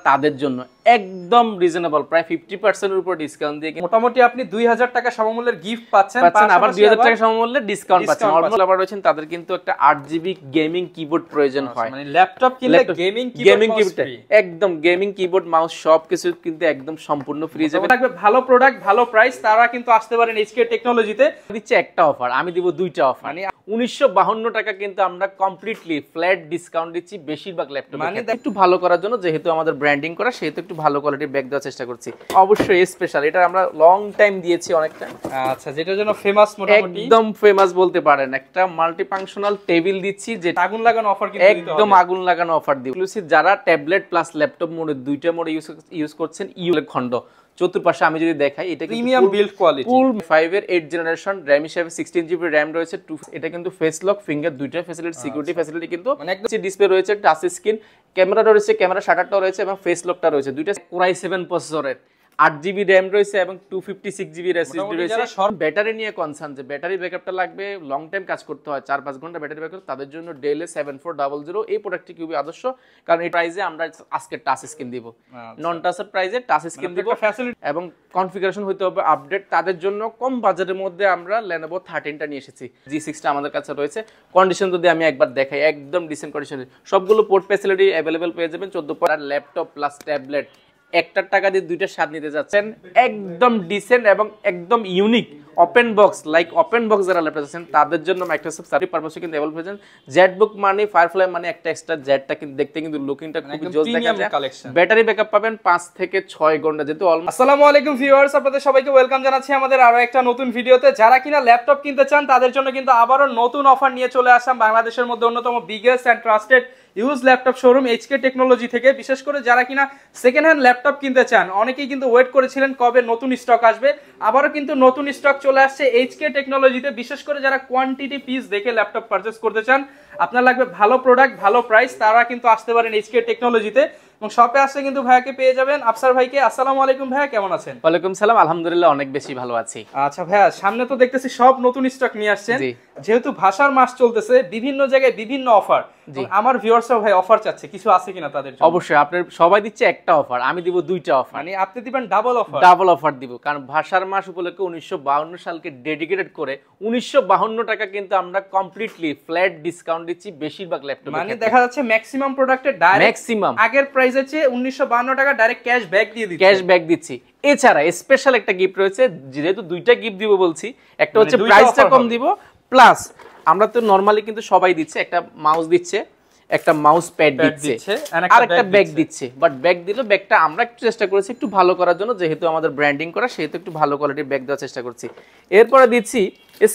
তাদের জন্য একদম রিজনেবল প্রায় 50% এর উপর ডিসকাউন্ট দিয়ে মোটামুটি আপনি 2000 টাকা সমমূল্যের গিফট পাচ্ছেন আবার 2000 টাকা সমমূল্যে ডিসকাউন্ট পাচ্ছেন। নরমাল আবার রয়েছেন তাদের কিন্তু একটা 8GB গেমিং কিবোর্ড প্রয়োজন হয়, মানে ল্যাপটপ কিনলে গেমিং কিবোর্ড একদম গেমিং কিবোর্ড মাউস সবকিছু কিন্তু একদম সম্পূর্ণ ফ্রি যাবে। থাকবে ভালো প্রোডাক্ট ভালো প্রাইস, তারা কিন্তু আসতে পারেন এইচকে টেকনোলজিতে। দিচ্ছে একটা অফার, আমি দিব দুইটা অফার। মানে 1952 টাকা কিন্তু আমরা কমপ্লিটলি ফ্ল্যাট ডিসকাউন্ট দিচ্ছি বেশিরভাগ ল্যাপটপ। মানে একটু ভালো করার জন্য, যেহেতু আমাদের ব্র্যান্ডিং করা, সেহেতু একটু ভালো কোয়ালিটির ব্যাগ দেওয়ার চেষ্টা করছি। অবশ্যই স্পেশাল, এটা আমরা লং টাইম দিয়েছি অনেকটা। আচ্ছা, যেটার জন্য ফেমাস, মোটামুটি একদম ফেমাস বলতে পারেন। একটা মাল্টি ফাংশনাল টেবিল দিচ্ছি, যে আগুন লাগানো অফার, কিন্তু একদম আগুন লাগানো অফার দিব। এক্সক্লুসিভ যারা ট্যাবলেট প্লাস ল্যাপটপ মোডে দুইটা মোডে ইউজ করছেন, খন্ড চতুর্পাশে আমি যদি দেখাই, এটা প্রিমিয়াম বিল্ড কোয়ালিটি, ফুল 5 এর 8 জেনারেশন RAM হিসেবে 16GB RAM রয়েছে। এটা কিন্তু ফেস লক, ফিঙ্গার দুইটা ফ্যাসিলিটি, সিকিউরিটি ফ্যাসিলিটি কিন্তু মানে একদম ডিসপ্লে রয়েছে, টাচ স্ক্রিন, ক্যামেরাটা রয়েছে, ক্যামেরা শাটারটাও রয়েছে এবং ফেস লকটা রয়েছে। দুইটা Core i7 প্রসেসরের 8GB RAM রয়েছে এবং 256GB SSD রয়েছে। ব্যাটারি নিয়ে কনসার্ন, যে ব্যাটারি ব্যাকআপটা লাগবে, লং টাইম কাজ করতে হয়, 4-5 ঘন্টা ব্যাটারি ব্যাকআপ, তাদের জন্য ডেল 7400 এই প্রোডাক্টটি খুবই আদর্শ। কারণ এই প্রাইসে আমরা আজকে টাচ স্ক্রিন দিব, নন টাচের প্রাইসে টাচ স্ক্রিন দিব এবং কনফিগারেশন হইতে হবে আপডেট। তাদের জন্য কম বাজেটের মধ্যে আমরা Lenovo 13টা নিয়ে এসেছি। G6 টা আমাদের কাছে রয়েছে। কন্ডিশন যদি আমি একবার দেখাই, একদম ডিসেন্ট কন্ডিশনে, সবগুলো পোর্ট ফ্যাসিলিটি अवेलेबल পেয়ে যাবেন। 14 আর ল্যাপটপ প্লাস ট্যাবলেট একটার টাকা দিয়ে দুইটা স্বাদ নিতে যাচ্ছেন, একদম ডিসেন্ট এবং একদম unique open box, like open box যারা ল্যাপটপ আছেন তাদের জন্য মাইক্রোসফট সার্ভিস পারপাসে কিন্তু अवेलेबल পেয়েছেন। জেটবুক মানে ফায়ারফ্লাই মানে একটা এক্সট্রা জেটটা কিন্তু দেখতে কিন্তু লুকিংটা খুব জোস দেখা যায়। ব্যাটারি ব্যাকআপ পাবেন 5 থেকে 6 ঘন্টা, যেহেতু আসসালামু আলাইকুম ভিউয়ার্স, আপনাদের সবাইকে ওয়েলকাম জানাচ্ছি আমাদের আরো একটা নতুন ভিডিওতে। যারা কিনা ল্যাপটপ কিনতে চান তাদের জন্য কিন্তু আবারো নতুন অফার নিয়ে চলে আসলাম বাংলাদেশের মধ্যে অন্যতম biggest and trusted used laptop showroom HK technology থেকে। বিশেষ করে যারা কিনা সেকেন্ড হ্যান্ড ল্যাপটপ কিনতে চান, অনেকেই কিন্তু ওয়েট করেছিলেন কবে নতুন স্টক আসবে। আবারও কিন্তু নতুন স্টক চলে আসছে এইচকে টেকনোলজিতে। বিশেষ করে যারা কোয়ান্টিটি পিস দেখে ল্যাপটপ পারচেজ করতে চান, আপনার লাগবে ভালো প্রোডাক্ট ভালো প্রাইস, তারা কিন্তু আসতে পারেন এইচকে টেকনোলজিতে। এবং শপে আসলে কিন্তু ভাইয়াকে পেয়ে যাবেন, আফসার ভাইকে। আসসালামু আলাইকুম ভাইয়া, কেমন আছেন? ওয়ালাইকুম সালাম, আলহামদুলিল্লাহ অনেক বেশি ভালো আছি। আচ্ছা ভাইয়া, সামনে তো দেখতেছি সব নতুন স্টক নিয়ে আসছেন, যেহেতু ভাষার মাস চলতেছে, বিভিন্ন জায়গায় বিভিন্ন অফার। আমার ভিউয়ার্সরা ভাই অফার চাচ্ছে, কিছু আছে কিনা তাদের জন্য? অবশ্যই, আপনার সবাই দিচ্ছে একটা অফার, আমি দিব দুইটা অফার। মানে আপনি দিবেন ডাবল অফার? ডাবল অফার দিব, কারণ ভাষার মাস উপলক্ষে 1952 সালকে ডেডিকেটেড করে 1952 টাকা কিন্তু আমরা কমপ্লিটলি ফ্ল্যাট ডিসকাউন্ট দিচ্ছি বেশিরভাগ ল্যাপটপ। মানে দেখা যাচ্ছে ম্যাক্সিমাম প্রোডাক্টে ডাইরেক্ট আগের প্রাইসের চেয়ে 1952 টাকা ডাইরেক্ট ক্যাশ ব্যাক দিয়ে দিচ্ছি, ক্যাশ ব্যাক দিচ্ছি। এছাড়া স্পেশাল একটা গিফট রয়েছে, যেহেতু দুইটা গিফট দিব বলছি, একটা হচ্ছে প্রাইসটা কম দিব, প্লাস আমরা তো নরমালি কিন্তু সবাই দিচ্ছে, একটা মাউস দিচ্ছে, একটা মাউস প্যাড দিচ্ছে আর একটা ব্যাগ দিচ্ছে। বাট ব্যাগ দিলে ব্যাগটা আমরা একটু চেষ্টা করেছি একটু ভালো করার জন্য, যেহেতু আমাদের ব্র্যান্ডিং করা, সেহেতু একটু ভালো কোয়ালিটির ব্যাগ দেওয়ার চেষ্টা করছি। এরপরে দিচ্ছি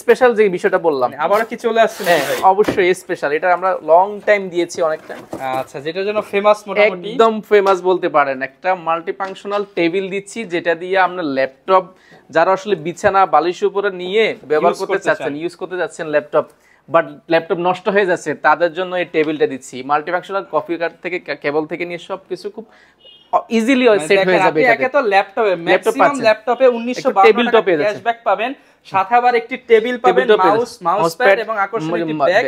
স্পেশাল যে বিষয়টা বললাম, আবার কি চলে আসছে? অবশ্যই স্পেশাল, এটা আমরা লং টাইম দিয়েছি অনেকটা। আচ্ছা, যেটার জন্য ফেমাস, মোটামুটি একদম ফেমাস বলতে পারেন। একটা মাল্টি ফাংশনাল টেবিল দিচ্ছি, যেটা দিয়ে আমরা ল্যাপটপ যারা আসলে বিছানা বালিশের উপরে নিয়ে ব্যবহার করতে চাচ্ছেন, ইউজ করতে যাচ্ছেন ল্যাপটপ, বাট ল্যাপটপ নষ্ট হয়ে যাচ্ছে, তাদের জন্য এই টেবিলটা দিচ্ছি। মাল্টিফাংশনাল কপি কার্ড থেকে কেবল থেকে নিয়ে সবকিছু খুব ইজিলি সেট হয়ে যাবে। একে তো ল্যাপটপে ম্যাক্সিমাম ল্যাপটপে 1952 টাকা ক্যাশব্যাক পাবেন, সাথে আবার একটি টেবিল পাবেন, মাউস প্যাড এবং আকর্ষণীয় একটি ব্যাগ।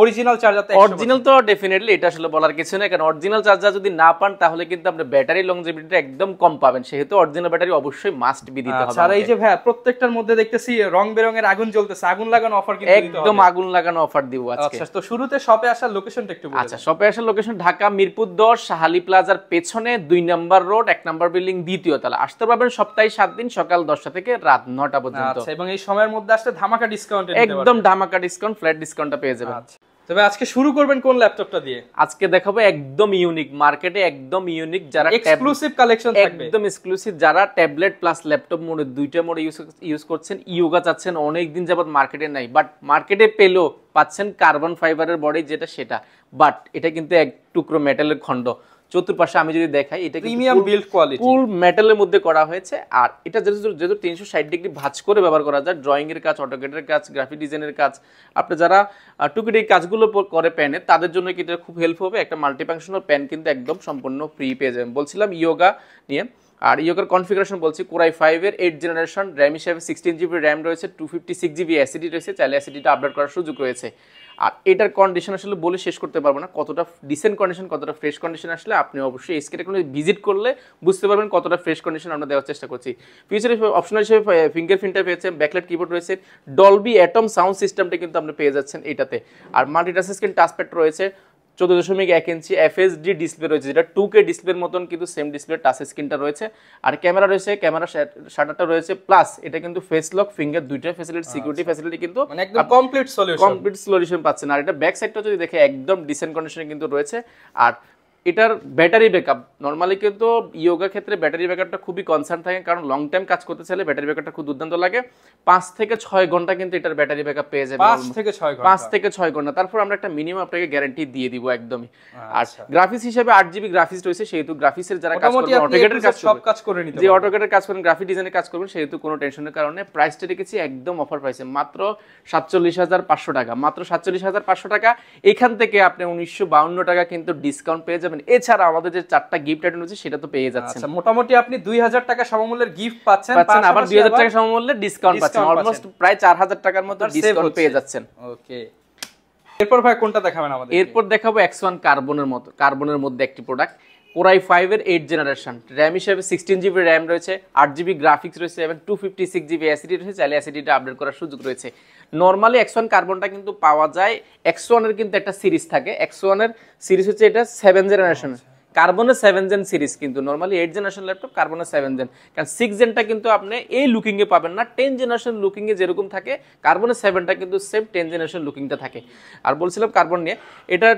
অরিজিনাল চার্জার তো অরিজিনাল তো ডেফিনেটলি, এটা আসলে বলার কিছু নেই, কারণ অরিজিনাল চার্জার যদি না পান তাহলে কিন্তু আপনি ব্যাটারি লংজিভিটিটা একদম কম পাবেন, সেহেতু অরিজিনাল ব্যাটারি অবশ্যই মাস্ট বি দিতে হবে। আর এই যে ভাই প্রত্যেকটার মধ্যে দেখতেছি রং বেরঙের আগুন জ্বলতেছে, আগুন লাগানো অফার কিন্তু দিতে হবে, একদম আগুন লাগানো অফার দিব আজকে। আচ্ছা, তো শুরুতে শপে আসার লোকেশনটা একটু বলুন। আচ্ছা, শপে আসার লোকেশন ঢাকা মিরপুর 10 শাহালি প্লাজার পেছনে 2 নম্বর রোড 1 নম্বর বিল্ডিং, দ্বিতীয় তলা। আসতে পারবেন সপ্তাহে 7 দিন, সকাল 10টা থেকে রাত 9টা পর্যন্ত। আচ্ছা, এবং এই সময়ের মধ্যে আসলে ধামাকা ডিসকাউন্ট, একদম ধামাকা ডিসকাউন্ট, ফ্ল্যাট ডিসকাউন্টটা পেয়ে যাবেন। আচ্ছা, তবে আজকে শুরু করবেন কোন ল্যাপটপটা দিয়ে? আজকে দেখাবো একদম ইউনিক, মার্কেটে একদম ইউনিক, যারা এক্সক্লুসিভ কালেকশন থাকবে, একদম এক্সক্লুসিভ, যারা ট্যাবলেট প্লাস ল্যাপটপ মোডে দুইটা মোডে ইউজ করছেন, ইয়োগা চাচ্ছেন, অনেক দিন যাবত মার্কেটে নাই, বাট মার্কেটে পেলো পাচ্ছেন কার্বন ফাইবারের বডি যেটা সেটা, বাট এটা কিন্তু এক টুকরো মেটালের খন্ড। চতুর্পাশে আমি যদি দেখাই, এটা প্রিমিয়াম বিল্ড কোয়ালিটি, ফুল মেটালের মধ্যে করা হয়েছে। আর এটা যেহেতু 360 ডিগ্রি ভাঁজ করে ব্যবহার করা যায়, ড্রয়িং এর কাজ, অটোক্যাডের কাজ, গ্রাফিক ডিজাইনের কাজ, আপনি যারা টুকিটাকি কাজগুলো করে প্যানে, তাদের জন্য কিন্তু এটা খুব হেল্প হবে। একটা মাল্টিফাংশনাল প্যান কিন্তু একদম সম্পূর্ণ ফ্রি পেয়ে যাবেন। বলছিলাম ইয়োগা নিয়ে, আর ইয়োগার কনফিগারেশন বলছি, Core i5 এর 8 জেনারেশন, RAM হিসেবে 16GB RAM রয়েছে, 256GB SSD রয়েছে, চাইলে SSDটা আপডেট করার সুযোগ রয়েছে। আর এটার কন্ডিশন আসলে বলে শেষ করতে পারবো না, কতটা ডিসেন্ট কন্ডিশন, কতটা ফ্রেশ কন্ডিশন আসলে আপনি অবশ্যই এসকে টেকনোলজি ভিজিট করলে বুঝতে পারবেন কতটা ফ্রেশ কন্ডিশন আমরা দেওয়ার চেষ্টা করছি। ফিউচার অপশনাল হিসেবে ফিঙ্গারপ্রিন্টটা পেয়েছেন, ব্যাকলাইট কিবোর্ড রয়েছে, ডলবি অ্যাটম সাউন্ড সিস্টেমটা কিন্তু আপনি পেয়ে যাচ্ছেন এটাতে। আর মাল্টি টাচ স্ক্রিন টাচপ্যাড রয়েছে, 14.1 ইঞ্চি এফএসডি ডিসপ্লে রয়েছে, যেটা 2K ডিসপ্লের মতন কিন্তু সেম ডিসপ্লে টাচ স্ক্রিনটা রয়েছে। আর ক্যামেরা রয়েছে, ক্যামেরা শাটারটা রয়েছে, প্লাস এটা কিন্তু ফেস লক ফিঙ্গার দুইটা ফ্যাসিলিটি, সিকিউরিটি ফ্যাসিলিটি কিন্তু মানে একদম কমপ্লিট সলিউশন পাচ্ছেন। আর এটা ব্যাক সাইডটা যদি দেখে একদম ডিসেন্ট কন্ডিশনে কিন্তু রয়েছে। আর এটার ব্যাটারি ব্যাকআপ নরমালি কিন্তু ইয়োগা ক্ষেত্রে ব্যাটারি ব্যাকআপটা খুবই কনসার্ন থাকে, কারণ লং টাইম কাজ করতে চাইলে ব্যাটারি ব্যাকআপটা খুব দুর্দান্ত লাগে। 5 থেকে 6 ঘন্টা কিন্তু এটার ব্যাটারি ব্যাকআপ পেয়ে যাবে, 5 থেকে 6 ঘন্টা। তারপর আমরা একটা মিনিমাম আপনাকে গ্যারান্টি দিয়ে দিব একদমই। আর গ্রাফিক্স হিসেবে 8GB গ্রাফিক্স রয়েছে, সেহেতু গ্রাফিক্সের যারা কাজ করবে অটোক্যাডের কাজ করে নিতে, যে অটোক্যাডের কাজ করেন, গ্রাফিক ডিজাইনের কাজ করবেন, সেহেতু কোনো টেনশনের কারণে প্রাইসটা রেখেছি একদম অফার প্রাইসে মাত্র 47,500 টাকা, মাত্র 47,500 টাকা। এখান থেকে আপনি 1952 টাকা কিন্তু ডিসকাউন্ট পেয়ে যাবেন। এছাড়া আমাদের যে 4টা গিফট আইটেম রয়েছে সেটা তো পেয়ে যাচ্ছেন। আচ্ছা, মোটামুটি আপনি 2000 টাকা সমমূল্যের গিফট পাচ্ছেন, আবার 2000 টাকা সমমূল্যের ডিসকাউন্ট পাচ্ছেন, অলমোস্ট প্রায় 4000 টাকার মতো ডিসকাউন্ট পেয়ে যাচ্ছেন। ওকে, এরপর ভাই কোনটা দেখাবেন আমাদের? এরপর দেখাবো X1 কার্বনের মধ্যে একটি প্রোডাক্ট, Core i5 এর 8th জেনারেশন, র‍্যাম হিসেবে 16GB র‍্যাম রয়েছে, 8GB গ্রাফিক্স রয়েছে এবং 256GB এসএসডি রয়েছে, চাইলে এসএসডিটা আপডেট করার সুযোগ রয়েছে। নরমালি X1 কার্বনটা কিন্তু পাওয়া যায়, X1 এর কিন্তু একটা সিরিজ থাকে, X1 এর সিরিজ হচ্ছে এটা 7th জেনারেশন, কার্বনের 7th জেন সিরিজ, কিন্তু নরমালি 8th জেনারেশন ল্যাপটপ, কার্বনের 7th জেন। কারণ 6th জেনটা কিন্তু আপনি এই লুকিং এ পাবেন না, 10th জেনারেশন লুকিং এ যেরকম থাকে কার্বনের 7টা কিন্তু সেম 10th জেনারেশন লুকিংটা থাকে। আর বলছিলাম কার্বন নিয়ে, এটা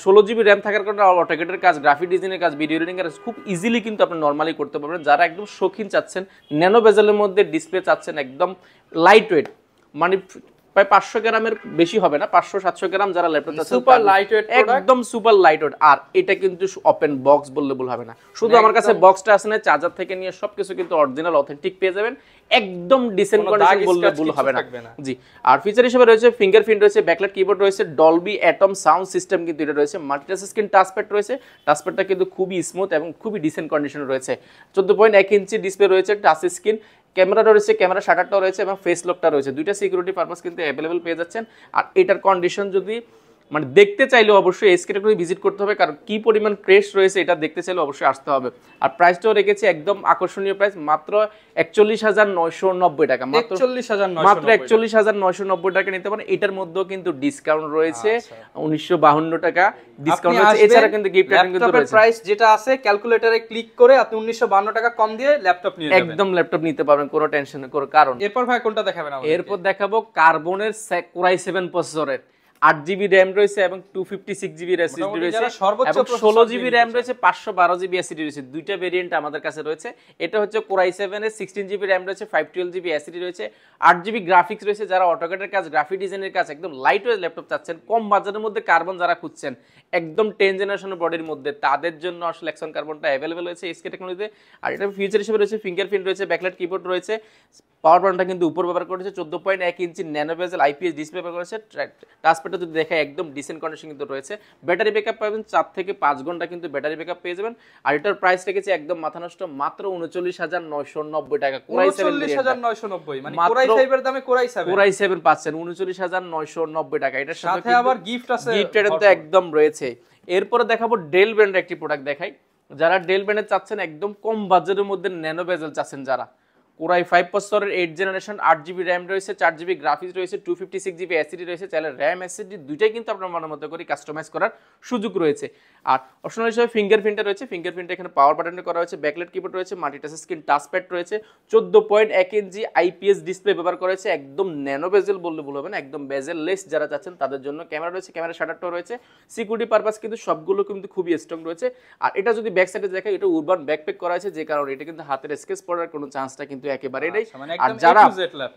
16GB র‍্যাম থাকার কারণে অটোক্যাডের কাজ, গ্রাফিক ডিজাইনের কাজ, ভিডিও এডিটিং এর কাজ খুব ইজিলি কিন্তু আপনি নরমালি করতে পারবেন। যারা একদম শৌখিন চাচ্ছেন, ন্যানো বেজেলের মধ্যে ডিসপ্লে চাচ্ছেন, একদম লাইট ওয়েট, মানে প্রায় 500 গ্রামের বেশি হবে না, 500-700 গ্রাম যারা ল্যাপটপ চাচ্ছেন, সুপার লাইট ওয়েট, একদম সুপার লাইট ওয়েট। আর এটা কিন্তু ওপেন বক্স বললে ভুল হবে না, শুধু আমার কাছে বক্সটা আছে না, চার্জার থেকে নিয়ে সবকিছু কিন্তু অরিজিনাল অথেন্টিক পেয়ে যাবেন, একদম ডিসেন্ট কন্ডিশন বললে ভুল হবে না। জি, আর ফিচার হিসেবে রয়েছে ফিঙ্গারপ্রিন্ট রয়েছে, ব্যাকলাইট কিবোর্ড রয়েছে, ডলবি অ্যাটম সাউন্ড সিস্টেম কিন্তু এটা রয়েছে, মাল্টিটাচ স্ক্রিন টাচপ্যাড রয়েছে, টাচপ্যাডটা কিন্তু খুবই স্মুথ এবং খুবই ডিসেন্ট কন্ডিশনে রয়েছে, 14.1 ইঞ্চি ডিসপ্লে রয়েছে, টাচ স্ক্রিন, ক্যামেরাটা রয়েছে, ক্যামেরা শাটারটাও রয়েছে এবং ফেস লকটা রয়েছে, দুইটা সিকিউরিটি পারপাস কিন্তু অ্যাভেলেবল পেয়ে যাচ্ছেন। আর এটার কন্ডিশন যদি মানে দেখতে চাইলে অবশ্যই এসকে টেকনোলজি ভিজিট করতে হবে, কারণ কি পরিমাণ ফ্রেশ রয়েছে এটা দেখতে চাইলে অবশ্যই আসতে হবে। আর প্রাইসটাও রেখেছি একদম আকর্ষণীয় প্রাইস, মাত্র 41,990 টাকা, মাত্র 41,990 টাকা নিতে পারেন। এটার মধ্যেও কিন্তু ডিসকাউন্ট রয়েছে, 1952 টাকা ডিসকাউন্ট রয়েছে। এছাড়া কিন্তু গিফট আইটেম কিন্তু রয়েছে, প্রাইস যেটা আছে ক্যালকুলেটরে ক্লিক করে আপনি 1952 টাকা কম দিয়ে ল্যাপটপ নিয়ে যাবেন, একদম ল্যাপটপ নিতে পারবেন কোনো টেনশন করে। কারণ এরপর ভাই কোনটা দেখাবেন আমাদের? এরপর দেখাবো কার্বনের Core i7 প্রসেসরের, 8GB র‍্যাম রয়েছে এবং 256GB এসএসডি রয়েছে এবং 16GB র‍্যাম রয়েছে, 512GB এসএসডি রয়েছে, দুইটা ভেরিয়েন্ট আমাদের কাছে রয়েছে। এটা হচ্ছে Core i7 এর 16GB র‍্যাম রয়েছে, 512GB এসএসডি রয়েছে, 8GB গ্রাফিক্স রয়েছে। যারা অটোক্যাডের কাজ, গ্রাফিক ডিজাইনের কাজ, একদম লাইট ওয়েট ল্যাপটপ চাচ্ছেন, কম বাজেটের মধ্যে কার্বন যারা খুঁজছেন, একদম 10th জেনারেশনের বডির মধ্যে, তাদের জন্য আসলে X1 কার্বনটা অ্যাভেলেবল হয়েছে এসকে টেকনোলজিতে। আর এটা ফিচার হিসেবে রয়েছে ফিঙ্গারপ্রিন্ট রয়েছে, ব্যাকলাইট কিবোর্ড রয়েছে, পাওয়ার বাটনটা কিন্তু উপর ব্যবহার করেছে, 14.1 ইঞ্চি ন্যানো বেজেল আইপিএস ডিসপ্লে ব্যবহার করেছে, টাচপ্যাডটা যদি দেখে একদম ডিসেন্ট কন্ডিশন কিন্তু রয়েছে। ব্যাটারি ব্যাকআপ পাবেন 4 থেকে 5 ঘন্টা কিন্তু ব্যাটারি ব্যাকআপ পেয়ে যাবেন। আর এটার প্রাইস রেখেছে একদম মাথা নষ্ট, মাত্র 39,990 টাকা। Core i7 মানে Core i5 এর দামে Core i7 পাচ্ছেন 39,990 টাকা। এটার সাথে আবার গিফট আছে, গিফটের তো একদম রয়েছে। এরপরে দেখাবো ডেল ব্র্যান্ডের একটি প্রোডাক্ট দেখাই, যারা ডেল ব্র্যান্ডের চাচ্ছেন, একদম কম বাজেটের মধ্যে ন্যানো বেজেল চাচ্ছেন যারা, Core i5 প্রসেসরের 8th জেনারেশন, 8GB র‍্যাম রয়েছে, 4GB গ্রাফিক্স রয়েছে, 256GB এসএসডি রয়েছে, চাইলে র‍্যাম এসএসডি দুইটাই কিন্তু আপনার মনের মতো করে কাস্টমাইজ করার সুযোগ রয়েছে। আর অপশনাল হিসেবে ফিঙ্গারপ্রিন্টটা রয়েছে, ফিঙ্গারপ্রিন্টটা এখানে পাওয়ার বাটনে করা হয়েছে, ব্যাকলাইট কিবোর্ড রয়েছে, মাল্টিটাচ স্ক্রিন টাচপ্যাড রয়েছে, 14.1 ইঞ্চি আইপিএস ডিসপ্লে ব্যবহার করা হয়েছে, একদম ন্যানো বেজেল বললে ভুল হবে না, একদম বেজেল লেস যারা চাচ্ছেন তাদের জন্য। ক্যামেরা রয়েছে, ক্যামেরা শাটারটাও রয়েছে, সিকিউরিটি পারপাস কিন্তু সবগুলো কিন্তু খুবই স্ট্রং রয়েছে। আর এটা যদি ব্যাক সাইডে দেখে, এটা উরবান ব্যাকপ্যাক করা হয়েছে, যে কারণে এটা কিন্তু হাতের স্কেচ পড়ার কোনো চান্সটা কিন্তু একেবারেই নেই। আর যারা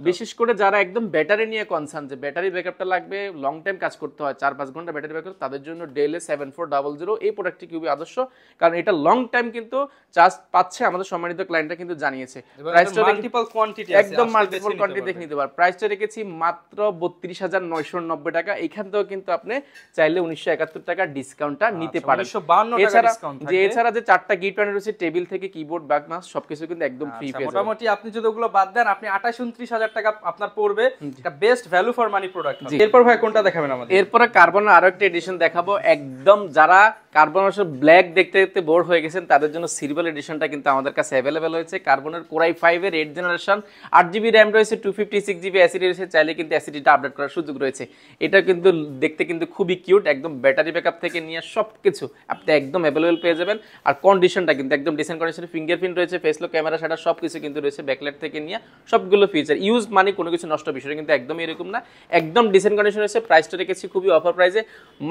বিশেষ করে যারা একদম ব্যাটারি নিয়ে কনসার্ন, যে ব্যাটারি ব্যাকআপটা লাগবে, লং টাইম কাজ করতে হয়, 4-5 ঘন্টা ব্যাটারি ব্যাকআপ, তাদের জন্য ডেল 7400 এই প্রোডাক্টটি খুবই আদর্শ, কারণ এটা লং টাইম কিন্তু চার্জ পাচ্ছে। আমাদের সম্মানিত ক্লায়েন্টরা কিন্তু জানিয়েছে, প্রাইসটা মাল্টিপল কোয়ান্টিটি আছে, একদম মাল্টিপল কোয়ান্টিটি দেখে নিতে পারবেন। প্রাইসটা রেখেছি মাত্র 32,990 টাকা। এখান থেকেও কিন্তু আপনি চাইলে 1971 টাকা ডিসকাউন্টটা নিতে পারেন। 1952 টাকা ডিসকাউন্ট থাকবে। এছাড়া যে 4টা গিফট আইটেম রয়েছে, টেবিল থেকে কিবোর্ড, ব্যাক মাউস সবকিছু কিন্তু একদম ফ্রি পেয়ে যাবেন। মোটামুটি আপনি আপনি যদি ওগুলো বাদ দেন আপনি 28-29 হাজার টাকা আপনার পড়বে। এটা best value for money product. এরপর ভাই কোনটা দেখাবেন আমাদের? এরপরে কার্বনের আরো একটা এডিশন দেখাবো, একদম যারা কার্বন ব্ল্যাক দেখতে দেখতে বোর হয়ে গেছেন তাদের জন্য সিলভার এডিশনটা কিন্তু আমাদের কাছে অ্যাভেলেবেল হয়েছে। কার্বনের কোর i5 এর 8 জেনারেশন, 8GB র্যাম রয়েছে, 256GB অ্যাসিডি রয়েছে, চাইলে কিন্তু অ্যাসিডিটা আপডেট করার সুযোগ রয়েছে। এটা কিন্তু দেখতে কিন্তু খুবই কিউট, একদম ব্যাটারি ব্যাকআপ থেকে নিয়ে সবকিছু আপনি একদম অ্যাভেলেবেল পেয়ে যাবেন। আর কন্ডিশনটা কিন্তু একদম ডিসেন্ট কন্ডিশনে, ফিঙ্গারপ্রিন্ট রয়েছে, ফেস লক, ক্যামেরা, শাটার সবকিছু কিন্তু রয়েছে, ব্যাকলাইট থেকে নিয়ে সবগুলো ফিচার ইউজ মানে কোনো কিছু নষ্ট, বিষয়টা কিন্তু একদম এরকম না, একদম ডিসেন্ট কন্ডিশন রয়েছে। প্রাইসটা রেখেছি খুবই অফার প্রাইসে,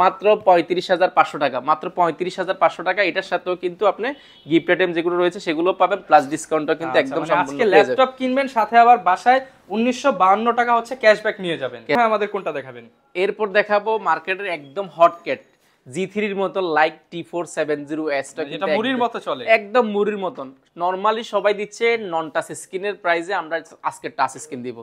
মাত্র 35,500 টাকা, মাত্র 35,500 টাকা। এটার সাথেও কিন্তু আপনি গিফট আইটেম যেগুলো রয়েছে সেগুলো পাবেন, প্লাস ডিসকাউন্টও কিন্তু একদম সম্পূর্ণ। আজকে ল্যাপটপ কিনবেন সাথে আবার বাসায় 1952 টাকা হচ্ছে ক্যাশব্যাক নিয়ে যাবেন। হ্যাঁ, আমাদের কোনটা দেখাবেন? এরপর দেখাবো মার্কেটের একদম হট ক্যাট G3 এর মতো লাইক T470S, যেটা মুড়ির মতো চলে, একদম মুড়ির মতন। নরমালি সবাই দিচ্ছে নন টাচ স্ক্রিনের প্রাইসে, আমরা আজকে টাচ স্ক্রিন দিব,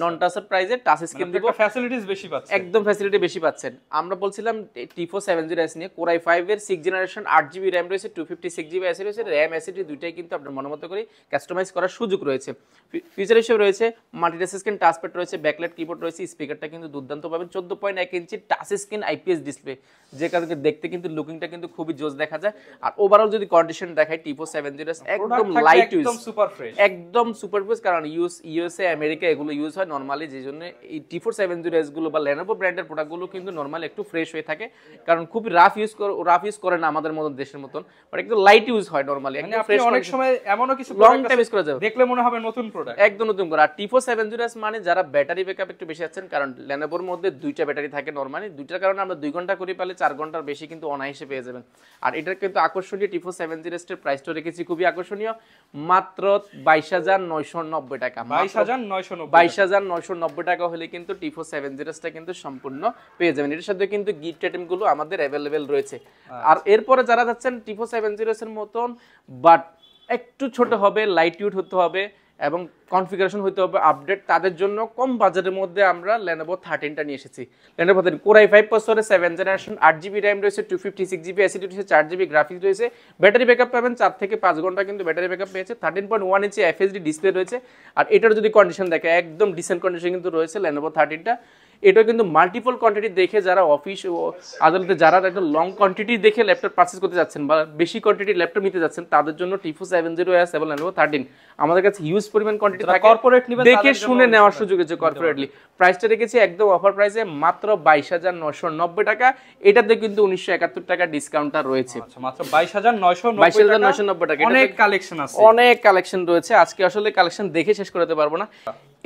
নন টাচের প্রাইসে টাচ স্ক্রিন দিব, ফ্যাসিলিটিস বেশি পাচ্ছেন, একদম ফ্যাসিলিটি বেশি পাচ্ছেন। আমরা বলছিলাম T470S নিয়ে, কোর i5 এর 6 জেনারেশন, 8GB র্যাম রয়েছে, 256GB অ্যাসিডি রয়েছে, র্যাম অ্যাসিডি দুইটাই কিন্তু আপনার মনোমতো করে কাস্টমাইজ করার সুযোগ রয়েছে। ফিচার হিসেবে রয়েছে মাল্টিটাচ স্ক্রিন, টাচপ্যাড রয়েছে, ব্যাকলাইট কিবোর্ড রয়েছে, স্পিকারটা কিন্তু দুর্দান্ত পাবেন, 14.1 ইঞ্চি টাচ স্ক্রিন IPS ডিসপ্লে, যে কারণে দেখতে কিন্তু লুকিংটা কিন্তু খুবই জোস দেখা যায়। আর ওভারঅল যদি কন্ডিশন দেখাই T470S একদম লাইট ইউজ, একদম সুপার ফ্রেশ, একদম সুপার ফ্রেশ। কারণ ইউএসএ আমেরিকা এগুলো ইউজ হয় নরমালি, যে জন্য এই T470S গুলো বা Lenovo ব্র্যান্ডের প্রোডাক্টগুলো কিন্তু নরমালি একটু ফ্রেশ হয়ে থাকে, কারণ খুব রাফ ইউজ করে না আমাদের মতো দেশের মতন, বাট একটু লাইট ইউজ হয় নরমালি, একদম ফ্রেশ। অনেক সময় এমনও কিছু লং টাইম ইউজ করা যায়, দেখলে মনে হবে নতুন প্রোডাক্ট, একদম নতুন করে। আর T470S মানে যারা ব্যাটারি ব্যাকআপ একটু বেশি আছেন, কারণ Lenovoর মধ্যে দুইটা ব্যাটারি থাকে নরমালি, দুইটার কারণে আমরা 2 ঘন্টা করে পালে 4 ঘন্টার বেশি কিন্তু অনায়াসে পেয়ে যাবেন। আর এটার কিন্তু আকর্ষণীয় T470S এর প্রাইসটা রেখেছি খুবই আকর্ষণীয়, মাত্র 22,990 টাকা, 22,990 টাকা হলে কিন্তু T470S টা কিন্তু সম্পূর্ণ পেয়ে যাবেন। এর সাথে কিন্তু গিফট আইটেম গুলো আমাদের অ্যাভেলেবেল রয়েছে। আর এরপরে যারা যাচ্ছেন T470S এর মতন বাট একটু ছোট হবে, লাইট ওয়েট হতে হবে এবং কনফিগারেশন হতে হবে আপডেট, তাদের জন্য কম বাজেটের মধ্যে আমরা Lenovo 13টা নিয়ে এসেছি। Lenovo 13 কোর i5 প্রসেসরে, 7 জেনারেশন, 8GB র্যাম রয়েছে, 256GB অ্যাসিডি রয়েছে, 4GB গ্রাফিক্স রয়েছে, ব্যাটারি ব্যাকআপ পাবেন 4 থেকে 5 ঘন্টা কিন্তু ব্যাটারি ব্যাকআপ পেয়েছে, 13.1 ইঞ্চি FHD ডিসপ্লে রয়েছে। আর এটার যদি কন্ডিশন দেখে একদম ডিসেন্ট কন্ডিশন কিন্তু রয়েছে Lenovo 13টা। এটা কিন্তু মাল্টিপল কোয়ান্টিটি দেখে যারা অফিস ও আদালতে যারা একটা লং কোয়ান্টিটি দেখে ল্যাপটপ পারচেজ করতে যাচ্ছেন বা বেশি কোয়ান্টিটির ল্যাপটপ নিতে যাচ্ছেন, তাদের জন্য T470S এবং Lenovo 13 আমাদের কাছে হিউজ পরিমাণ কোয়ান্টিটি থাকে, কর্পোরেট নেবেন দেখে শুনে নেওয়ার সুযোগ আছে কর্পোরেটলি। প্রাইসটা রেখেছি একদম অফার প্রাইসে, মাত্র 22,990 টাকা। এটাতে কিন্তু 1971 টাকা ডিসকাউন্টটা রয়েছে। আচ্ছা, মাত্র 22,990 টাকা। অনেক কালেকশন আছে, অনেক কালেকশন রয়েছে, আজকে আসলে কালেকশন দেখে শেষ করতে পারবো না।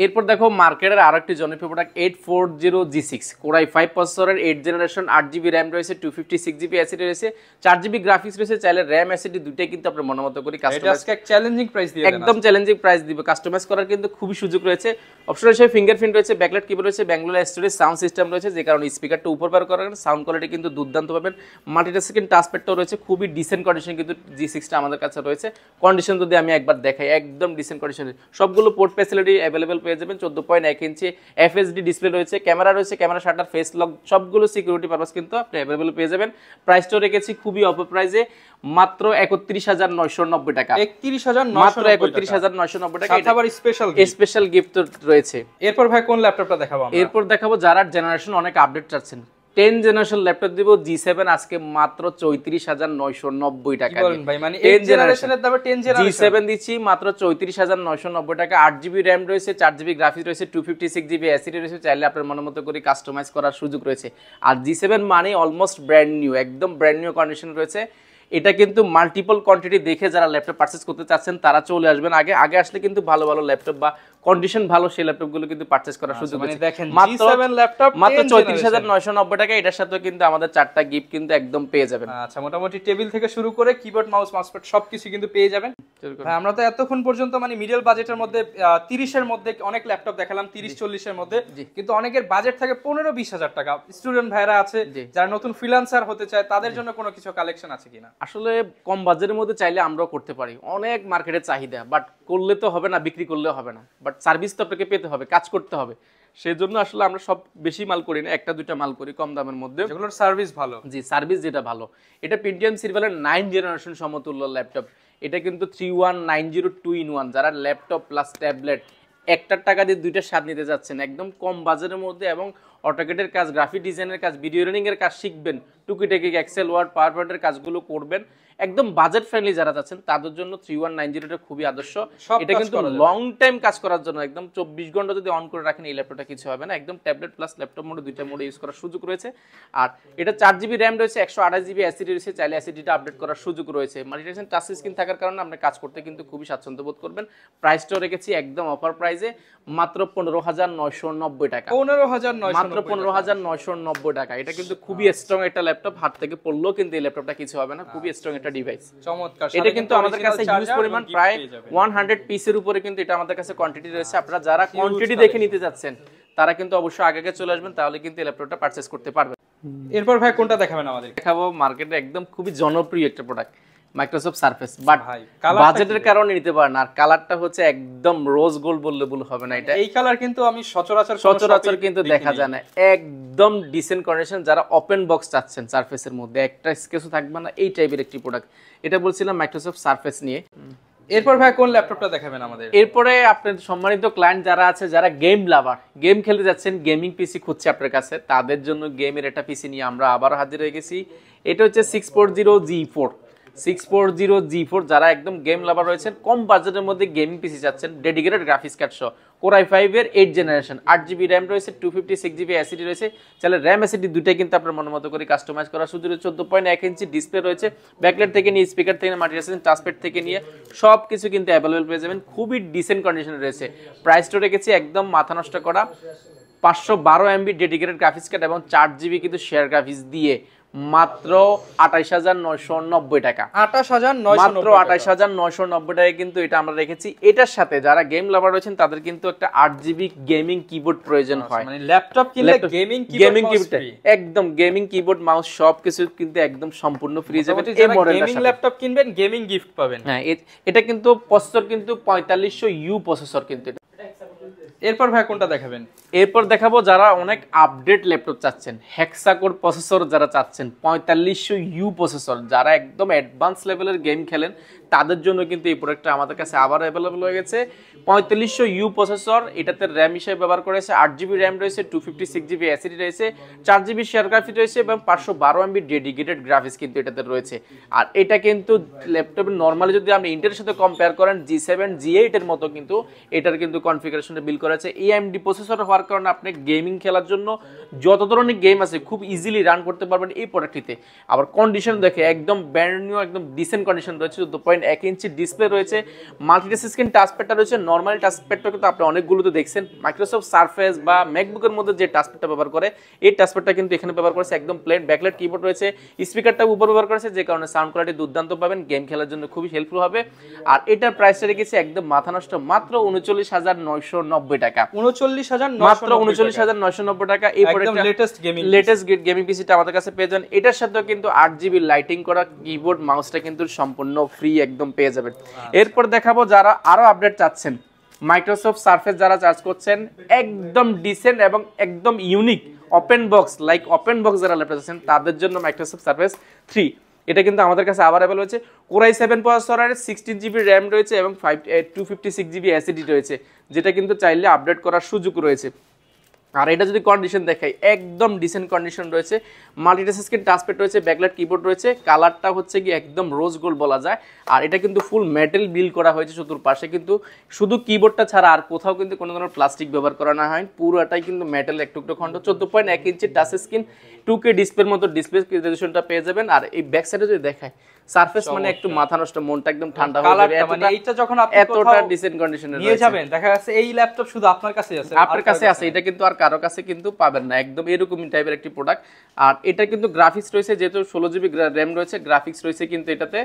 এরপর দেখো মার্কেটের আরেকটি জনপ্রিয় প্রোডাক্ট 840G6 কোর i5 প্রসেসরের, 8 জেনারেশন, 8GB র্যাম রয়েছে, 256GB অ্যাসিডি রয়েছে, 4GB গ্রাফিক্স রয়েছে, চাইলে র্যাম অ্যাসিডি দুইটাই কিন্তু আপনার মনোমত করে কাস্টমাইজ, আজকে এক চ্যালেঞ্জিং প্রাইস দিয়ে দেন, একদম চ্যালেঞ্জিং প্রাইস দিব, কাস্টমাইজ করার কিন্তু খুবই সুযোগ রয়েছে। অপশন হিসেবে ফিঙ্গারপ্রিন্ট রয়েছে, ব্যাকলাইট কিবোর্ড রয়েছে, ব্যাঙ্গলোর স্টোরেজ সাউন্ড সিস্টেম রয়েছে, যে কারণে স্পিকারটা উপর বার করার সাউন্ড কোয়ালিটি কিন্তু দুর্দান্ত পাবেন। মাল্টিটাচ স্ক্রিন টাচপ্যাডটাও রয়েছে, খুবই ডিসেন্ট কন্ডিশন কিন্তু G6টা আমাদের কাছে রয়েছে। কন্ডিশন যদি আমি একবার দেখাই, একদম ডিসেন্ট কন্ডিশনে, সবগুলো পোর্ট ফ্যাসিলিটি অ্যাভেলেবেল পেয়ে যাবেন, 14.1 ইঞ্চি FHD ডিসপ্লে রয়েছে, ক্যামেরা রয়েছে, ক্যামেরা শাটার, ফেস লক, সবগুলো সিকিউরিটি পারপাস কিন্তু আপনি অ্যাভেলেবল পেয়ে যাবেন। প্রাইসটাও রেখেছি খুবই অফার প্রাইসে, মাত্র 31,990 টাকা, 31,990 টাকা। এটা আবার স্পেশাল গিফট রয়েছে। এরপর ভাই কোন ল্যাপটপটা দেখাবো আমরা? এরপর দেখাবো যারা জেনারেশন অনেক আপডেট চাচ্ছেন, 10 জেনারেশন ল্যাপটপ দিব G7 আজকে মাত্র 34,990 টাকা। ভাই মানে 8 জেনারেশনের দামে 10 জেনারেশন G7 দিচ্ছি মাত্র 34,990 টাকা। 8GB র্যাম রয়েছে, 4GB গ্রাফিক্স রয়েছে, 256GB অ্যাসিডি রয়েছে, চাইলে আপনার মনের মতো করে কাস্টমাইজ করার সুযোগ রয়েছে। আর G7 মানে অলমোস্ট ব্র্যান্ড নিউ, একদম ব্র্যান্ড নিউ কন্ডিশন রয়েছে। এটা কিন্তু মাল্টিপল কোয়ান্টিটি দেখে যারা ল্যাপটপ পারচেজ করতে চাচ্ছেন তারা চলে আসবেন, আগে আসলে কিন্তু ভালো ভালো ল্যাপটপ বা কন্ডিশন ভালো সেই ল্যাপটপগুলো কিন্তু পারচেজ করার সুযোগ আছে। দেখেন G7 ল্যাপটপ মাত্র 34,990 টাকা। এটার সাথে কিন্তু আমাদের 4টা গিফট কিন্তু একদম পেয়ে যাবেন। আচ্ছা, মোটামুটি টেবিল থেকে শুরু করে কিবোর্ড, মাউস, মাউসপ্যাড সবকিছু কিন্তু পেয়ে যাবেন। আমরা তো এতক্ষণ পর্যন্ত মানে মিডল বাজেটের মধ্যে 30 এর মধ্যে অনেক ল্যাপটপ দেখালাম, 30-40 এর মধ্যে, কিন্তু অনেকের বাজেট থাকে 15-20 হাজার টাকা। স্টুডেন্ট ভাইরা আছে যারা নতুন ফ্রিল্যান্সার হতে চায়, তাদের জন্য কোনো কিছু কালেকশন আছে কিনা? আসলে কম বাজেটের মধ্যে চাইলে আমরাও করতে পারি, অনেক মার্কেটের চাহিদা, বাট করলে তো হবে না, বিক্রি করলে হবে না, বাট সার্ভিস তো আপনাকে পেতে হবে, কাজ করতে হবে। সেই জন্য আসলে আমরা সব বেশি মাল করি না, একটা দুইটা মাল করি কম দামের মধ্যে, যেগুলোর সার্ভিস ভালো। জি, সার্ভিস যেটা ভালো। এটা পেন্টিয়াম সিরিয়ালের 9 জেনারেশন সমতুল্য ল্যাপটপ। এটা কিন্তু 3190 in 1 যারা ল্যাপটপ প্লাস ট্যাবলেট একটার টাকা দিয়ে দুইটা স্বাদ নিতে যাচ্ছেন একদম কম বাজেটের মধ্যে এবং অটোক্যাডের কাজ, গ্রাফিক ডিজাইনের কাজ, ভিডিও এডিটিং এর কাজ শিখবেন, টুকিটাকি এক্সেল, ওয়ার্ড, পাওয়ার পয়েন্টের কাজগুলো করবেন, একদম বাজেট ফ্রেন্ডলি যারা চাচ্ছেন তাদের জন্য 3190 টা খুবই আদর্শ। এটা কিন্তু লং টাইম কাজ করার জন্য একদম 24 ঘন্টা যদি অন করে রাখেন এই ল্যাপটপটা কিছু হবে না। একদম ট্যাবলেট প্লাস ল্যাপটপ মোডে দুইটা মোডে ইউজ করার সুযোগ রয়েছে। আর এটা 4GB র্যাম রয়েছে, 128GB এসএসডি রয়েছে, চাইলে এসএসডিটা আপডেট করার সুযোগ রয়েছে। মাল্টিটাস্কিং টাচ স্ক্রিন থাকার কারণে আপনি কাজ করতে কিন্তু খুবই স্বাচ্ছন্দ্য বোধ করবেন। প্রাইসটাও রেখেছি একদম অফার প্রাইসে মাত্র 15990 টাকা। 15990 মাত্র 15990 টাকা। এটা কিন্তু খুবই স্ট্রং একটা ল্যাপটপ, হাত থেকে পড়লেও কিন্তু এই ল্যাপটপটা কিছু হবে না, খুবই স্ট্রং একটা ডিভাইস। চমৎকার। এটা কিন্তু আমাদের কাছে হিউজ পরিমাণ প্রায় 100 পিসের উপরে কিন্তু এটা আমাদের কাছে কোয়ান্টিটি রয়েছে। আপনারা যারা কোয়ান্টিটি দেখে নিতে যাচ্ছেন তারা কিন্তু অবশ্যই আগে চলে আসবেন, তাহলে কিন্তু এই ল্যাপটপটা পারচেজ করতে পারবেন। এরপর ভাই কোনটা দেখাবেন আমাদের? দেখাবো মার্কেটে একদম খুবই জনপ্রিয় একটা প্রোডাক্ট, মাইক্রোসফট সারফেস। বাট বাজেটের কারণে নিতে পারেন। আর কালারটা হচ্ছে একদম রোজ গোল্ড বললে ভুল হবে না। এটা এই কালার কিন্তু আমি সচরাচর কিন্তু দেখা যায় না। একদম ডিসেন্ট কন্ডিশন। যারা ওপেন বক্স চাচ্ছেন সারফেসের মধ্যে একটা স্কেচও থাকবে না, এই টাইপের একটি প্রোডাক্ট। এটা বলছিলাম মাইক্রোসফট সারফেস নিয়ে। এরপর ভাই কোন ল্যাপটপটা দেখাবেন আমাদের? এরপরে আপনার সম্মানিত ক্লায়েন্ট যারা আছে, যারা গেম লাভার, গেম খেলতে যাচ্ছেন, গেমিং পিসি খুঁজছে আপনার কাছে, তাদের জন্য গেমের একটা পিসি নিয়ে আমরা আবারও হাজির হয়ে গেছি। এটা হচ্ছে 640G4 যারা একদম গেম লাভার রয়েছেন, কম বাজেটের মধ্যে গেমিং পিসি চাচ্ছেন, ডেডিকেটেড গ্রাফিক্স কার্ড সহ, Core i5 এর 8th জেনারেশন, 8GB র্যাম রয়েছে, 256GB এসএসডি রয়েছে, চাইলে র্যাম এসএসডি দুইটাই কিন্তু আপনার মনের মতো করে কাস্টমাইজ করার সুযোগ রয়েছে। 14.1 ইঞ্চি ডিসপ্লে রয়েছে, ব্যাকলাইট থেকে নিয়ে স্পিকার থেকে মাল্টিটাস্কিং টাচপ্যাড থেকে নিয়ে সব কিছু কিন্তু অ্যাভেলেবল পেয়ে যাবেন। খুবই ডিসেন্ট কন্ডিশনে রয়েছে। প্রাইসটা রেখেছি একদম মাথা নষ্ট করা 512 MB ডেডিকেটেড গ্রাফিক্স কার্ড এবং 4GB কিন্তু শেয়ার গ্রাফিক্স দিয়ে মাত্র 28990 টাকা। 28990 টাকায় কিন্তু এটা আমরা রেখেছি। এটার সাথে যারা গেম লাভার রয়েছেন তাদের কিন্তু একটা 8GB গেমিং কিবোর্ড প্রয়োজন হয়। মানে ল্যাপটপ কিনলে গেমিং কিবোর্ড, একদম গেমিং কিবোর্ড, মাউস সবকিছু কিন্তু একদম সম্পূর্ণ ফ্রি যাবে। এই মডেলটার গেমিং ল্যাপটপ কিনবেন, গেমিং গিফট পাবেন। হ্যাঁ, এটা কিন্তু প্রসেসর কিন্তু 4500U প্রসেসর কিন্তু। এরপর ভাই কোনটা দেখাবেন? এরপর দেখাবো যারা অনেক আপডেট ল্যাপটপ চাচ্ছেন, হেক্সাকোর প্রসেসর যারা চাচ্ছেন, 4500U প্রসেসর, যারা একদম অ্যাডভান্স লেভেলের গেম খেলেন তাদের জন্য কিন্তু এই প্রোডাক্টটা আমাদের কাছে আবার অ্যাভেলেবল হয়ে গেছে। 4500U প্রসেসর, এটাতে র্যাম হিসেবে ব্যবহার করেছে, 8GB র্যাম রয়েছে, 256GB এসএসডি রয়েছে, 4GB শেয়ার গ্রাফিক্স রয়েছে এবং 512 MB ডেডিকেটেড গ্রাফিক্স কিন্তু এটাতে রয়েছে। আর এটা কিন্তু ল্যাপটপের নর্মালি যদি আপনি ইন্টেলের সাথে কম্পেয়ার করেন G7 G8 এর মতো কিন্তু এটার কিন্তু কনফিগারেশনটা বিল্ড করা আছে। AMD প্রসেসর হওয়ার কারণে আপনি গেমিং খেলার জন্য যত ধরনের গেম আছে খুব ইজিলি রান করতে পারবেন এই প্রোডাক্টটিতে। আবার কন্ডিশন দেখে একদম ব্র্যান্ড নিউ, একদম ডিসেন্ট কন্ডিশন রয়েছে। 2.1 ইঞ্চি ডিসপ্লে রয়েছে, মাল্টিটাস্কিং টাচপ্যাডটা রয়েছে। নর্মাল টাচপ্যাডটা কিন্তু আপনি অনেকগুলোতে দেখছেন। মাইক্রোসফট সারফেস বা ম্যাকবুকের মধ্যে যে টাচপ্যাডটা ব্যবহার করে এই টাচপ্যাডটা কিন্তু এখানে ব্যবহার করেছে। একদম প্লেন ব্যাকলাইট কিবোর্ড রয়েছে, স্পিকারটা উপর ব্যবহার করেছে, যে কারণে সাউন্ড কোয়ালিটি দুর্দান্ত পাবেন, গেম খেলার জন্য খুবই হেল্পফুল হবে। আর এটার প্রাইসটা রেখেছি একদম মাথা নষ্ট মাত্র 39990 টাকা। 39990 টাকা। এই প্রোডাক্টটা লেটেস্ট গেমিং পিসিটা আমাদের কাছে পেয়ে যাবেন। এটার সাথেও কিন্তু 8GB লাইটিং করা কিবোর্ড মাউসটা কিন্তু সম্পূর্ণ ফ্রি একদম পেয়ে যাবেন। এরপর দেখাবো যারা আরো আপডেট চাচ্ছেন, মাইক্রোসফট সারফেস যারা চার্জ করছেন, একদম ডিসেন্ট এবং একদম ইউনিক ওপেন বক্স যারা ল্যাপটপ চাচ্ছেন তাদের জন্য মাইক্রোসফট সারফেস 3 এটা কিন্তু আমাদের কাছে আবার অ্যাভেলেবল হচ্ছে। Core i7 প্রসেসরের 16GB র্যাম রয়েছে এবং 256GB এসএসডি রয়েছে, যেটা কিন্তু চাইলে আপডেট করার সুযোগ রয়েছে। আর এটা যদি কন্ডিশন দেখাই একদম ডিসেন্ট কন্ডিশন রয়েছে, মাল্টিটাস্কিং টাচপ্যাড রয়েছে, ব্যাকলাইট কিবোর্ড রয়েছে, কালারটা হচ্ছে কি একদম রোজ গোল্ড বলা যায়। আর এটা কিন্তু ফুল মেটাল বিল্ড করা হয়েছে চতুর্পাশে, কিন্তু শুধু কিবোর্ডটা ছাড়া আর কোথাও কিন্তু কোনো ধরনের প্লাস্টিক ব্যবহার করা না হয়, পুরোটাই কিন্তু মেটাল এক টুকরো খণ্ড। 14.1 ইঞ্চি টাচ স্ক্রিন, 2K ডিসপ্লের মতো ডিসপ্লে রেজোলিউশনটা পেয়ে যাবেন। আর এই ব্যাক সাইডে যদি দেখায় সারফেস মানে একটু মাথা নষ্ট, মনটা একদম ঠান্ডা হয়ে যাবে। মানে এইটা যখন আপনি এতটা ডিসেন্ট কন্ডিশনে নিয়ে যাবেন, দেখা যাচ্ছে এই ল্যাপটপ শুধু আপনার কাছেই আছে, আপনার কাছে আছে, এটা কিন্তু আর কারো কাছে কিন্তু পাবেন না। একদম এরকম টাইপের একটি প্রোডাক্ট। আর এটা কিন্তু গ্রাফিক্স রয়েছে, যেহেতু 16GB র্যাম রয়েছে, গ্রাফিক্স রয়েছে কিন্তু এটাতে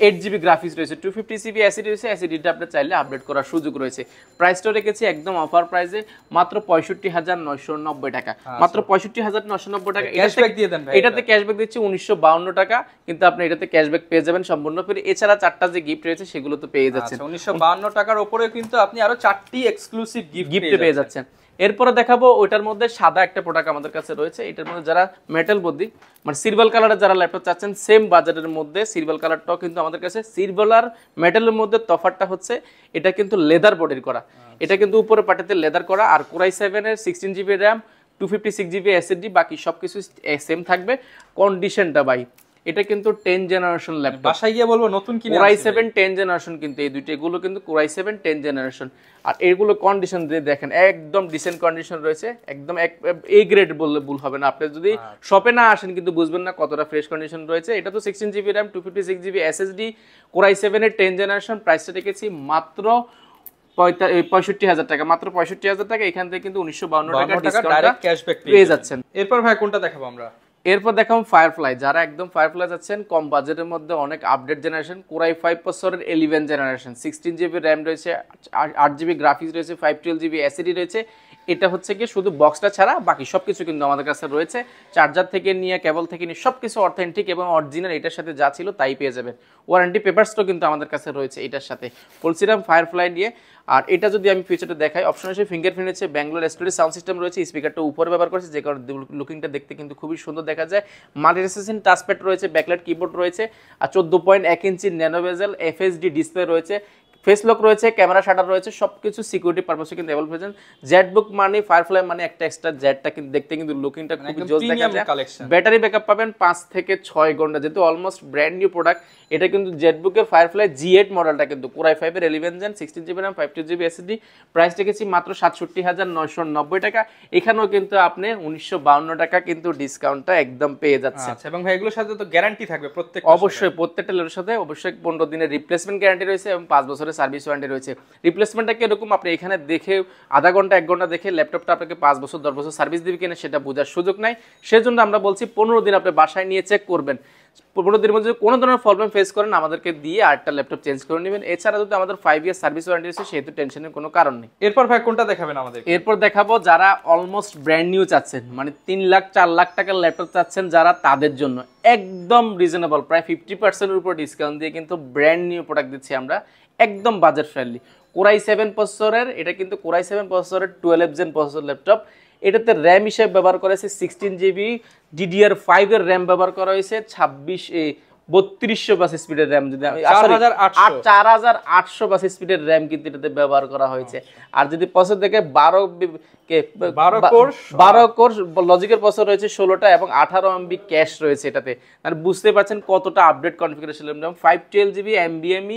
8GB গ্রাফিক্স রয়েছে, 256GB এসএসডি রয়েছে, এসএসডিটা আপনি চাইলে আপডেট করার সুযোগ রয়েছে। প্রাইসটা রেখেছি একদম অফার প্রাইসে মাত্র 65990 টাকা। মাত্র 65990 টাকা। ক্যাশব্যাক দিয়ে দেন ভাই। এটাতে ক্যাশব্যাক দিচ্ছি 1952 টাকা, কিন্তু আপনি এটাতে ক্যাশব্যাক পেয়ে যাবেন সম্পূর্ণ ফ্রি। এছাড়া 4টা যে গিফট রয়েছে সেগুলো তো পেয়ে যাচ্ছেন। 1952 টাকার উপরে কিন্তু আপনি আরো 4টি এক্সক্লুসিভ গিফট পেয়ে যাচ্ছেন। এরপরে দেখাবো ওইটার মধ্যে সাদা একটা প্রোডাক্ট আমাদের কাছে রয়েছে। এটার মধ্যে যারা মেটাল বডি মানে সিলভার কালারের যারা ল্যাপটপ চাচ্ছেন সেম বাজেটের মধ্যে সিলভার কালারটাও কিন্তু আমাদের কাছে। সিলভার আর মেটালের মধ্যে তফাৎটা হচ্ছে এটা কিন্তু লেদার বডির করা, এটা কিন্তু উপরে পাটিতে লেদার করা। আর Core i7 এর 16GB RAM 256GB SSD বাকি সবকিছু সেম থাকবে। কন্ডিশনটা ভাই এটা কিন্তু 10 জেনারেশন ল্যাপটপ, বাসায় গিয়ে বলবো নতুন কিনে Core i7 10 জেনারেশন, কিন্তু এই দুইটা এগুলো কিন্তু Core i7 10 জেনারেশন। আর এগুলো কন্ডিশন দিয়ে দেখেন একদম ডিসেন্ট কন্ডিশন রয়েছে, একদম এ গ্রেড বললে ভুল হবে না। আপনি যদি শপে না আসেন কিন্তু বুঝবেন না কতটা ফ্রেশ কন্ডিশন রয়েছে। এটা তো 16GB RAM 256GB SSD Core i7 এর 10 জেনারেশন। প্রাইসটা রেখেছি মাত্র 65,000 টাকা, মাত্র 65,000 টাকা। এখান থেকে কিন্তু 1952 টাকা ডিসকাউন্ট ক্যাশব্যাক পেয়ে যাচ্ছেন। এরপর ভাই কোনটা দেখাবো আমরা? এরপর দেখাম ফায়ারফ্লাই। যারা একদম ফায়ারফ্লাই যাচ্ছেন কম বাজেটের মধ্যে অনেক আপডেট জেনারেশন, Core i5 প্রসেসরের 11 জেনারেশন, 16GB RAM রয়েছে, 8GB গ্রাফিক্স রয়েছে, 512GB SSD রয়েছে। এটা হচ্ছে কি শুধু বক্সটা ছাড়া বাকি সবকিছু কিন্তু আমাদের কাছে রয়েছে। চার্জার থেকে নিয়ে কেবল থেকে নিয়ে সবকিছু অথেন্টিক এবং অরিজিনাল, এটার সাথে যা ছিল তাই পেয়ে যাবেন। ওয়ারেন্টি পেপারসটাও কিন্তু আমাদের কাছে রয়েছে এটার সাথে। বলছিলাম ফায়ারফ্লাই নিয়ে। আর এটা যদি আমি ফিচারটা দেখাই, অপশন আছে ফিঙ্গারপ্রিন্ট আছে, ব্যাঙ্গালোর স্টুডিও সাউন্ড সিস্টেম রয়েছে, স্পিকারটা উপরে ব্যবহার করেছে যে কারণে লুকিংটা দেখতে কিন্তু খুবই সুন্দর দেখা যায়। মাল্টি রেসিস্ট্যান্ট টাচপ্যাড রয়েছে, ব্যাকলাইট কিবোর্ড রয়েছে, আর 14.1 ইঞ্চি ন্যানো বেজেল FHD ডিসপ্লে রয়েছে, ফেস লক রয়েছে, ক্যামেরা শাটার রয়েছে, সবকিছু সিকিউরিটি পারপাসে কিন্তু অ্যাভেলেবল পেয়েছেন। জেটবুক মানে ফায়ারফ্লাই মানে একটা এক্সট্রা জেটটা কিন্তু দেখতে কিন্তু লুকিংটা খুব জোস দেখা যায়। ব্যাটারি ব্যাকআপ পাবেন 5 থেকে 6 ঘন্টা, যেহেতু অলমোস্ট ব্র্যান্ড নিউ প্রোডাক্ট। এটা কিন্তু জেটবুকের ফায়ারফ্লাই G8 মডেলটা কিন্তু Core i5 এর 11 gen 16GB RAM 512GB SSD। Price রেখেছি মাত্র 67,990 টাকা। এখানেও কিন্তু আপনি 1952 টাকা কিন্তু ডিসকাউন্টটা একদম পেয়ে যাচ্ছেন। আচ্ছা, এবং ভাই এগুলোর সাথে তো গ্যারান্টি থাকবে প্রত্যেক? অবশ্যই প্রত্যেকটা ল্যাপটপের সাথে অবশ্যই 15 দিনের রিপ্লেসমেন্ট গ্যারান্টি রয়েছে এবং 5 বছরের সার্ভিস ওয়ারেন্টি রয়েছে। রিপ্লেসমেন্টটা কি এরকম আপনি এখানে দেখে আধা ঘন্টা 1 ঘন্টা দেখে ল্যাপটপটা আপনাকে 5 বছর 10 বছর সার্ভিস দিবে কিনা সেটা বোঝার সুযোগ নাই। সেজন্য আমরা বলছি 15 দিন আপনি বাসায় নিয়ে চেক করবেন। 15 দিনের মধ্যে কোনো ধরনের প্রবলেম ফেস করেন আমাদেরকে দিয়ে আরেকটা ল্যাপটপ চেঞ্জ করে নেবেন। এছাড়া যদি আমাদের 5 ইয়ার সার্ভিস ওয়ারেন্টি আছে সেহেতু টেনশনের কোনো কারণ নেই। এরপর ভাই কোনটা দেখাবেন আমাদের? এরপর দেখাবো যারা অলমোস্ট ব্র্যান্ড নিউ চাচ্ছেন, মানে 3 লাখ 4 লাখ টাকার ল্যাপটপ চাচ্ছেন যারা, তাদের জন্য একদম রিজনেবল প্রায় 50% উপর ডিসকাউন্ট দিয়ে কিন্তু ব্র্যান্ড নিউ প্রোডাক্ট দিচ্ছি আমরা, একদম বাজেট ফ্রেন্ডলি। Core i7 প্রসেসরের, এটা কিন্তু Core i7 প্রসেসরের 12 জেন প্রসেসর ল্যাপটপ। এটাতে র্যাম হিসেবে ব্যবহার করা হয়েছে 16GB DDR5 এর র্যাম ব্যবহার করা হয়েছে, 3200 বাস স্পিডের র্যাম, যদি 4800 বাস স্পিডের র্যাম কিন্তু এটাতে ব্যবহার করা হয়েছে। আর যদি প্রসেসর দেখে 12 কোর লজিকের প্রসেসর রয়েছে 16টা এবং 18 MB ক্যাশ রয়েছে এটাতে। মানে বুঝতে পারছেন কতটা update configuration. 512GB NVMe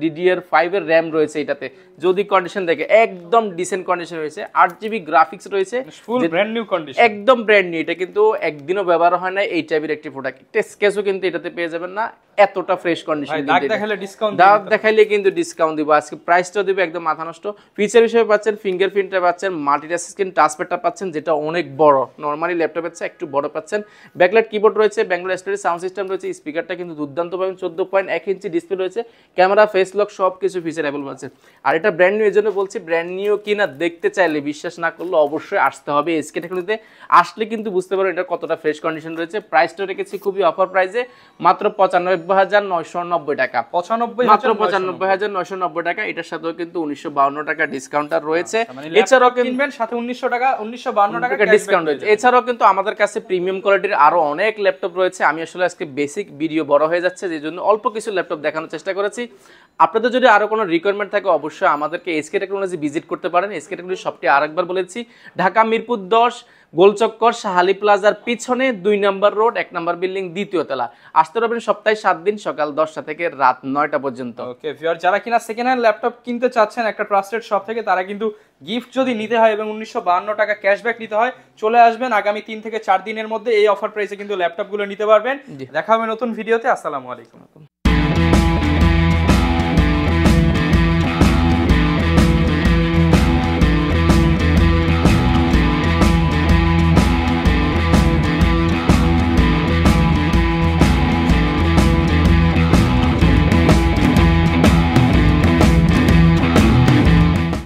DDR5 এর র্যাম রয়েছে এটাতে। যদি কন্ডিশন দেখে একদম ডিসেন্ট কন্ডিশন রয়েছে, 8GB গ্রাফিক্স রয়েছে, ফুল ব্র্যান্ড নিউ কন্ডিশন, একদম ব্র্যান্ড নিউ। এটা কিন্তু একদিনও ব্যবহার হয় না এই টাইপের একটি প্রোডাক্ট। টেস্ট কেসও কিন্তু এটাতে পেয়ে যাবেন না, এতটা ফ্রেশ কন্ডিশন। দাগ দেখালে ডিসকাউন্ট, দাগ দেখাইলে কিন্তু ডিসকাউন্ট দিব। আজকে প্রাইসটাও দিব একদম মাথা নষ্ট। ফিচার হিসেবে পাচ্ছেন ফিঙ্গারপ্রিন্টটা পাচ্ছেন, মাল্টি স্ক্রিন টাচপ্যাডটা পাচ্ছেন যেটা অনেক বড়, নরমালি ল্যাপটপের চেয়ে একটু বড় পাচ্ছেন। ব্যাকলাইট কিবোর্ড রয়েছে, ব্যাঙ্গালোর স্টুডিও সাউন্ড সিস্টেম রয়েছে, স্পিকারটা কিন্তু দুর্দান্ত পাবেন, 14.1 ইঞ্চি ডিসপ্লে রয়েছে, ক্যামেরা ফেস লক সবকিছু ফিচার অ্যাভেলেবল আছে। আর এটা ব্র্যান্ড নিউ, এর জন্য বলছি ব্র্যান্ড নিউ কিনা দেখতে চাইলে, বিশ্বাস না করলে অবশ্যই আসতে হবে এসকে টেকনোলজিতে। আসলে কিন্তু বুঝতে পারবেন এটা কতটা ফ্রেশ কন্ডিশন রয়েছে। প্রাইসটা রেখেছি খুবই অফার প্রাইসে, মাত্র 95,990 টাকা, মাত্র 95,990 টাকা। এটার সাথেও কিন্তু 1952 টাকা ডিসকাউন্ট রয়েছে। এছাড়াও কিনবেন সাথে 1952 টাকা ডিসকাউন্ট রয়েছে। এছাড়াও কিন্তু আমাদের কাছে প্রিমিয়াম কোয়ালিটির আরো অনেক ল্যাপটপ রয়েছে। আমি আসলে আজকে বেসিক ভিডিও বড় হয়ে যাচ্ছে, যে জন্য অল্প কিছু ল্যাপটপ দেখানোর চেষ্টা করেছি। আপনাদের যদি আরো কোনো রিকোয়ারমেন্ট থাকে অবশ্যই আমাদেরকে এসকে টেকনোলজি ভিজিট করতে পারেন। এসকে টেকনোলজি শপটি আরেকবার বলেছি, ঢাকা মিরপুর 10 গোলচক্কর শাহালি প্লাজার পিছনে 2 নম্বর রোড 1 নম্বর বিল্ডিং 2য় তলা। আসতে পারবেন সপ্তাহে 7 দিন সকাল 10টা থেকে রাত 9টা পর্যন্ত। ওকে ভিউয়ার, যারা কিনা সেকেন্ড হ্যান্ড ল্যাপটপ কিনতে চাচ্ছেন একটা ট্রাস্টেড শপ থেকে, তারা কিন্তু গিফট যদি নিতে হয় এবং 1952 টাকা ক্যাশব্যাক নিতে হয়, চলে আসবেন আগামী 3 থেকে 4 দিনের মধ্যে। এই অফার প্রাইসে কিন্তু ল্যাপটপগুলো নিতে পারবেন। দেখা হবে নতুন ভিডিওতে। আসসালামু আলাইকুম।